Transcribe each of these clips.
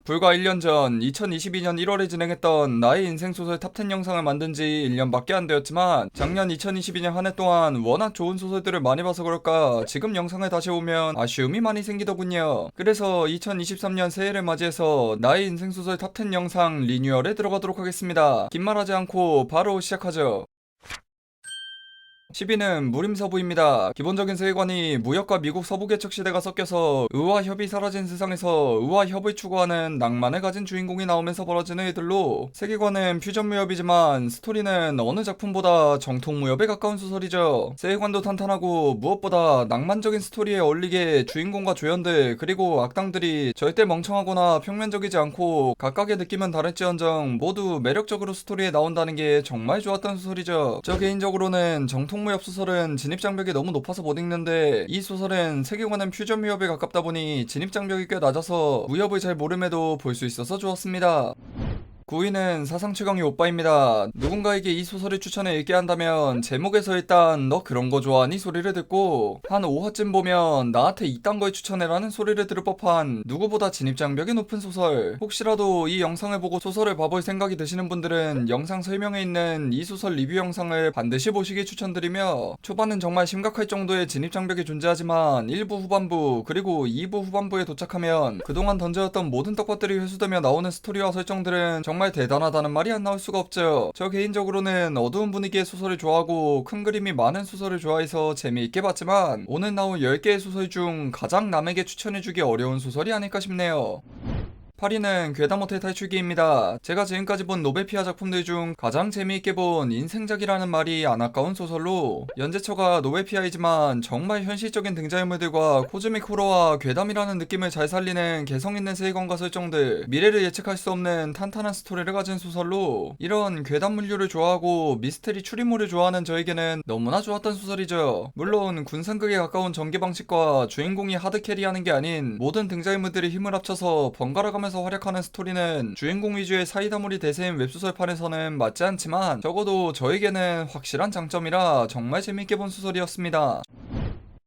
불과 1년 전 2022년 1월에 진행했던 나의 인생소설 탑10 영상을 만든 지 1년밖에 안 되었지만 작년 2022년 한 해 동안 워낙 좋은 소설들을 많이 봐서 그럴까 지금 영상을 다시 보면 아쉬움이 많이 생기더군요. 그래서 2023년 새해를 맞이해서 나의 인생소설 탑10 영상 리뉴얼에 들어가도록 하겠습니다. 긴 말하지 않고 바로 시작하죠. 10위는 무림서부입니다. 기본적인 세계관이 무역과 미국 서부 개척 시대가 섞여서 의와 협이 사라진 세상에서 의와 협을 추구하는 낭만을 가진 주인공이 나오면서 벌어지는 일들로 세계관은 퓨전 무협이지만 스토리는 어느 작품보다 정통 무협에 가까운 소설이죠. 세계관도 탄탄하고 무엇보다 낭만적인 스토리에 어울리게 주인공과 조연들 그리고 악당들이 절대 멍청하거나 평면적이지 않고 각각의 느낌은 다를지언정 모두 매력적으로 스토리에 나온다는 게 정말 좋았던 소설이죠. 저 개인적으로는 정통 무협 소설은 진입장벽이 너무 높아서 못 읽는데 이 소설은 세계관은 퓨전 무협에 가깝다 보니 진입장벽이 꽤 낮아서 무협을 잘 모름에도 볼 수 있어서 좋았습니다. 9위는 사상 최강의 오빠입니다. 누군가에게 이 소설을 추천해 읽게 한다면 제목에서 일단 너 그런 거 좋아하니 소리를 듣고 한 5화쯤 보면 나한테 이딴 걸 추천해라는 소리를 들을 법한 누구보다 진입장벽이 높은 소설. 혹시라도 이 영상을 보고 소설을 봐볼 생각이 드시는 분들은 영상 설명에 있는 이 소설 리뷰 영상을 반드시 보시기 추천드리며 초반은 정말 심각할 정도의 진입장벽이 존재하지만 1부 후반부 그리고 2부 후반부에 도착하면 그동안 던져졌던 모든 떡밥들이 회수되며 나오는 스토리와 설정들은 정말 대단하다는 말이 안 나올 수가 없죠. 저 개인적으로는 어두운 분위기의 소설을 좋아하고 큰 그림이 많은 소설을 좋아해서 재미있게 봤지만 오늘 나온 10개의 소설 중 가장 남에게 추천해주기 어려운 소설이 아닐까 싶네요. 8위는 괴담 호텔 탈출기입니다. 제가 지금까지 본 노베피아 작품들 중 가장 재미있게 본 인생작이라는 말이 안 아까운 소설로 연재처가 노베피아이지만 정말 현실적인 등장인물들과 코즈믹 호러와 괴담이라는 느낌을 잘 살리는 개성있는 세계관과 설정들, 미래를 예측할 수 없는 탄탄한 스토리를 가진 소설로 이런 괴담 물류를 좋아하고 미스테리 추리물을 좋아하는 저에게는 너무나 좋았던 소설이죠. 물론 군상극에 가까운 전개 방식과 주인공이 하드캐리하는 게 아닌 모든 등장인물들이 힘을 합쳐서 번갈아 가면서 활약하는 스토리는 주인공 위주의 사이다물이 대세인 웹소설판에서는 맞지 않지만 적어도 저에게는 확실한 장점이라 정말 재밌게 본 소설이었습니다.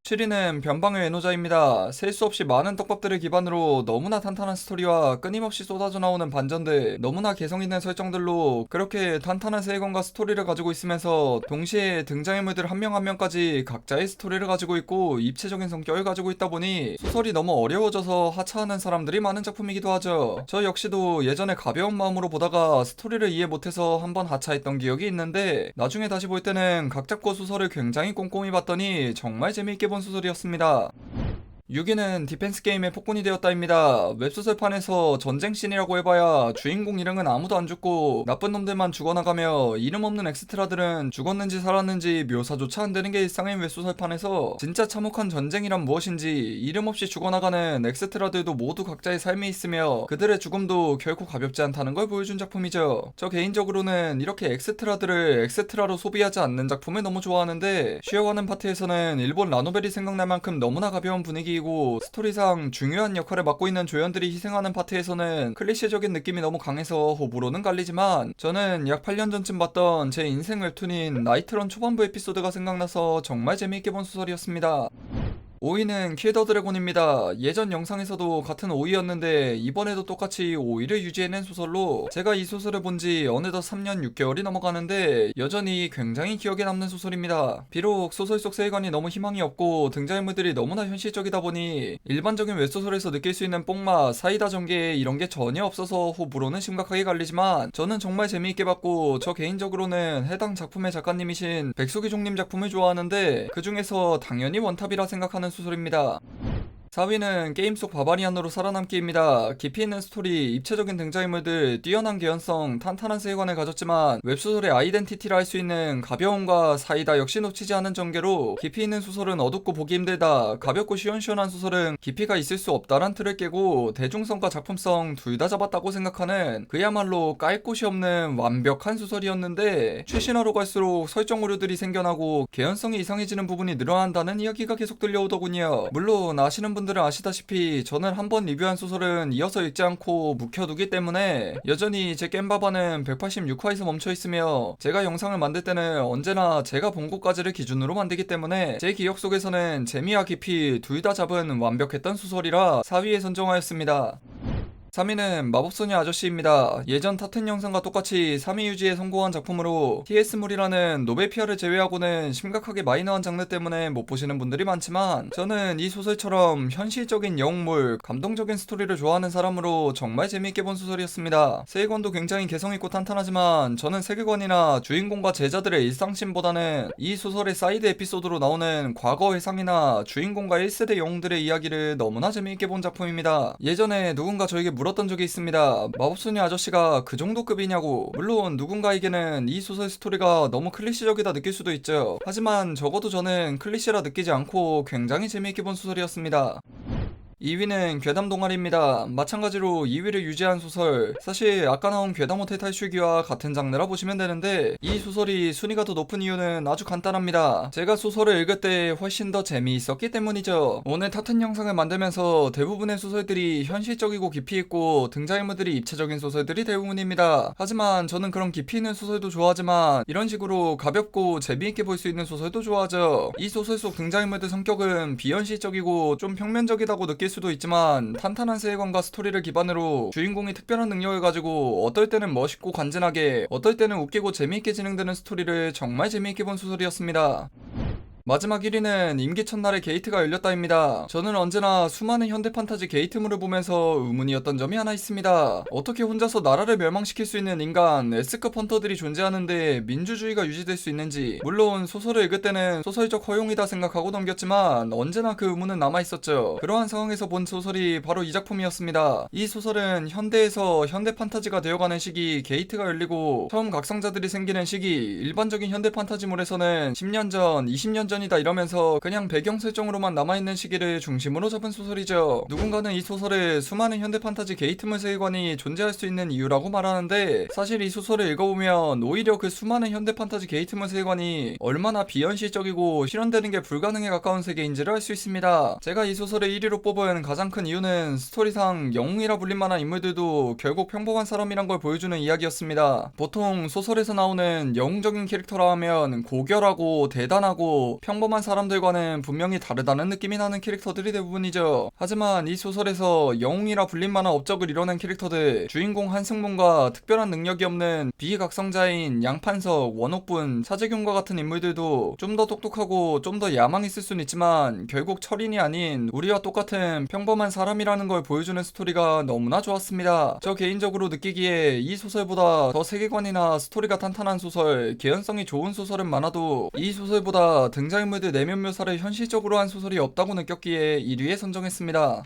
7위는 변방의 애노자입니다. 셀 수 없이 많은 떡밥들을 기반으로 너무나 탄탄한 스토리와 끊임없이 쏟아져 나오는 반전들, 너무나 개성있는 설정들로 그렇게 탄탄한 세계관과 스토리를 가지고 있으면서 동시에 등장인물들 한 명 한 명까지 각자의 스토리를 가지고 있고 입체적인 성격을 가지고 있다 보니 소설이 너무 어려워져서 하차하는 사람들이 많은 작품이기도 하죠. 저 역시도 예전에 가벼운 마음으로 보다가 스토리를 이해 못해서 한번 하차했던 기억이 있는데 나중에 다시 볼 때는 각 잡고 소설을 굉장히 꼼꼼히 봤더니 정말 재미있게 본 소설이었습니다. 6위는 디펜스 게임의 폭군이 되었다입니다. 웹소설판에서 전쟁씬이라고 해봐야 주인공 일행은 아무도 안 죽고 나쁜 놈들만 죽어나가며 이름 없는 엑스트라들은 죽었는지 살았는지 묘사조차 안 되는 게 일상인 웹소설판에서 진짜 참혹한 전쟁이란 무엇인지 이름 없이 죽어나가는 엑스트라들도 모두 각자의 삶이 있으며 그들의 죽음도 결코 가볍지 않다는 걸 보여준 작품이죠. 저 개인적으로는 이렇게 엑스트라들을 엑스트라로 소비하지 않는 작품을 너무 좋아하는데 쉬어가는 파트에서는 일본 라노벨이 생각날 만큼 너무나 가벼운 분위기 이고 스토리상 중요한 역할을 맡고 있는 조연들이 희생하는 파트에서는 클리셰적인 느낌이 너무 강해서 호불호는 갈리지만 저는 약 8년 전쯤 봤던 제 인생 웹툰인 나이트런 초반부 에피소드가 생각나서 정말 재미있게 본 소설이었습니다. 5위는 킬 더 드래곤입니다. 예전 영상에서도 같은 5위였는데 이번에도 똑같이 5위를 유지해낸 소설로 제가 이 소설을 본 지 어느덧 3년 6개월이 넘어가는데 여전히 굉장히 기억에 남는 소설입니다. 비록 소설 속 세계관이 너무 희망이 없고 등장인물들이 너무나 현실적이다 보니 일반적인 웹소설에서 느낄 수 있는 뽕맛, 사이다 전개 이런 게 전혀 없어서 호불호는 심각하게 갈리지만 저는 정말 재미있게 봤고 저 개인적으로는 해당 작품의 작가님이신 백수기종님 작품을 좋아하는데 그 중에서 당연히 원탑이라 생각하는 소설입니다. 4위는 게임 속 바바리안으로 살아남기입니다. 깊이 있는 스토리, 입체적인 등장인물들, 뛰어난 개연성, 탄탄한 세계관을 가졌지만 웹소설의 아이덴티티라 할 수 있는 가벼움과 사이다 역시 놓치지 않은 전개로 깊이 있는 소설은 어둡고 보기 힘들다, 가볍고 시원시원한 소설은 깊이가 있을 수 없다란 틀을 깨고 대중성과 작품성 둘 다 잡았다고 생각하는 그야말로 깔 곳이 없는 완벽한 소설이었는데 최신화로 갈수록 설정 오류들이 생겨나고 개연성이 이상해지는 부분이 늘어난다는 이야기가 계속 들려오더군요. 물론 아시는 분들은 아시다시피 저는 한번 리뷰한 소설은 이어서 읽지 않고 묵혀두기 때문에 여전히 제 겜바바는 186화에서 멈춰있으며 제가 영상을 만들 때는 언제나 제가 본 곳까지를 기준으로 만들기 때문에 제 기억 속에서는 재미와 깊이 둘 다 잡은 완벽했던 소설이라 4위에 선정하였습니다. 3위는 마법소녀 아저씨입니다. 예전 탑10 영상과 똑같이 3위 유지에 성공한 작품으로 TS물이라는 노베피아를 제외하고는 심각하게 마이너한 장르 때문에 못 보시는 분들이 많지만 저는 이 소설처럼 현실적인 영웅물, 감동적인 스토리를 좋아하는 사람으로 정말 재미있게 본 소설이었습니다. 세계관도 굉장히 개성있고 탄탄하지만 저는 세계관이나 주인공과 제자들의 일상씬보다는 이 소설의 사이드 에피소드로 나오는 과거 회상이나 주인공과 1세대 영웅들의 이야기를 너무나 재미있게 본 작품입니다. 예전에 누군가 저에게 물었던 적이 있습니다. 마법소녀 아저씨가 그 정도 급이냐고. 물론 누군가에게는 이 소설 스토리가 너무 클리시적이다 느낄 수도 있죠. 하지만 적어도 저는 클리시라 느끼지 않고 굉장히 재미있게 본 소설이었습니다. 2위는 괴담 동아리입니다. 마찬가지로 2위를 유지한 소설, 사실 아까 나온 괴담 호텔 탈출기와 같은 장르라 보시면 되는데 이 소설이 순위가 더 높은 이유는 아주 간단합니다. 제가 소설을 읽을 때 훨씬 더 재미있었기 때문이죠. 오늘 탑10 영상을 만들면서 대부분의 소설들이 현실적이고 깊이있고 등장인물들이 입체적인 소설들이 대부분입니다. 하지만 저는 그런 깊이 있는 소설도 좋아하지만 이런 식으로 가볍고 재미있게 볼 수 있는 소설도 좋아하죠. 이 소설 속 등장인물들 성격은 비현실적이고 좀 평면적이다고 느낄 수도 있지만 탄탄한 세계관과 스토리를 기반으로 주인공이 특별한 능력을 가지고 어떨 때는 멋있고 간지나게, 어떨 때는 웃기고 재미있게 진행되는 스토리를 정말 재미있게 본 소설이었습니다. 마지막 1위는 임기 첫날에 게이트가 열렸다입니다. 저는 언제나 수많은 현대 판타지 게이트물을 보면서 의문이었던 점이 하나 있습니다. 어떻게 혼자서 나라를 멸망시킬 수 있는 인간 S급 헌터들이 존재하는데 민주주의가 유지될 수 있는지. 물론 소설을 읽을 때는 소설적 허용이다 생각하고 넘겼지만 언제나 그 의문은 남아있었죠. 그러한 상황에서 본 소설이 바로 이 작품이었습니다. 이 소설은 현대에서 현대 판타지가 되어가는 시기 게이트가 열리고 처음 각성자들이 생기는 시기, 일반적인 현대 판타지물에서는 10년 전, 20년 전 이다 이러면서 그냥 배경 설정으로만 남아있는 시기를 중심으로 잡은 소설이죠. 누군가는 이 소설을 수많은 현대 판타지 게이트물 세계관이 존재할 수 있는 이유라고 말하는데 사실 이 소설을 읽어보면 오히려 그 수많은 현대 판타지 게이트물 세계관이 얼마나 비현실적이고 실현되는 게 불가능에 가까운 세계인지를 알 수 있습니다. 제가 이 소설을 1위로 뽑은 가장 큰 이유는 스토리상 영웅이라 불릴 만한 인물들도 결국 평범한 사람이란 걸 보여주는 이야기였습니다. 보통 소설에서 나오는 영웅적인 캐릭터라 하면 고결하고 대단하고 평범한 사람들과는 분명히 다르다는 느낌이 나는 캐릭터들이 대부분이죠. 하지만 이 소설에서 영웅이라 불릴 만한 업적을 이뤄낸 캐릭터들, 주인공 한승문과 특별한 능력이 없는 비각성자인 양판석, 원옥분, 차재균과 같은 인물들도 좀 더 똑똑하고 좀 더 야망 있을 순 있지만 결국 철인이 아닌 우리와 똑같은 평범한 사람이라는 걸 보여주는 스토리가 너무나 좋았습니다. 저 개인적으로 느끼기에 이 소설보다 더 세계관이나 스토리가 탄탄한 소설, 개연성이 좋은 소설은 많아도 이 소설보다 등장인물들 내면 묘사를 현실적으로 한 소설이 없다고 느꼈기에 1위에 선정했습니다.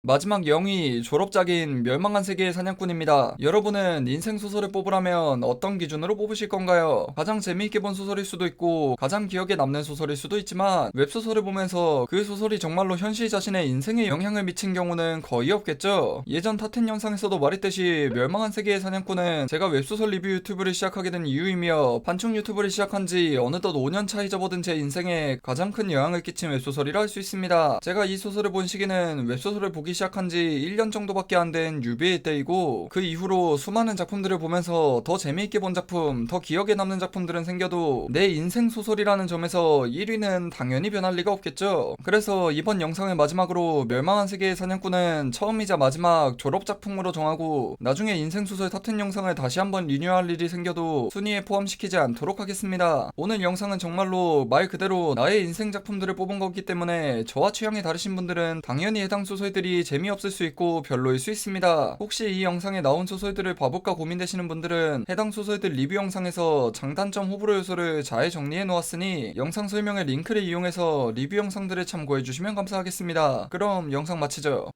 마지막 0위 졸업작인 멸망한 세계의 사냥꾼입니다. 여러분은 인생 소설을 뽑으라면 어떤 기준으로 뽑으실 건가요? 가장 재미있게 본 소설일 수도 있고 가장 기억에 남는 소설일 수도 있지만 웹소설을 보면서 그 소설이 정말로 현실 자신의 인생에 영향을 미친 경우는 거의 없겠죠. 예전 탑10 영상에서도 말했듯이 멸망한 세계의 사냥꾼은 제가 웹소설 리뷰 유튜브를 시작하게 된 이유이며 판충 유튜브를 시작한 지 어느덧 5년 차에 접어든 제 인생에 가장 큰 영향을 끼친 웹소설이라 할 수 있습니다. 제가 이 소설을 본 시기는 웹소설을 보기 시작한 지 1년 정도밖에 안 된 유비의 때이고 그 이후로 수많은 작품들을 보면서 더 재미있게 본 작품, 더 기억에 남는 작품들은 생겨도 내 인생 소설이라는 점에서 1위는 당연히 변할 리가 없겠죠. 그래서 이번 영상을 마지막으로 멸망한 세계의 사냥꾼은 처음이자 마지막 졸업 작품으로 정하고 나중에 인생 소설 탑10 영상을 다시 한번 리뉴얼할 일이 생겨도 순위에 포함시키지 않도록 하겠습니다. 오늘 영상은 정말로 말 그대로 나의 인생 작품들을 뽑은 거기 때문에 저와 취향이 다르신 분들은 당연히 해당 소설들이 재미없을 수 있고 별로일 수 있습니다. 혹시 이 영상에 나온 소설들을 봐볼까 고민되시는 분들은 해당 소설들 리뷰 영상에서 장단점 호불호 요소를 잘 정리해 놓았으니 영상 설명의 링크를 이용해서 리뷰 영상들을 참고해 주시면 감사하겠습니다. 그럼 영상 마치죠.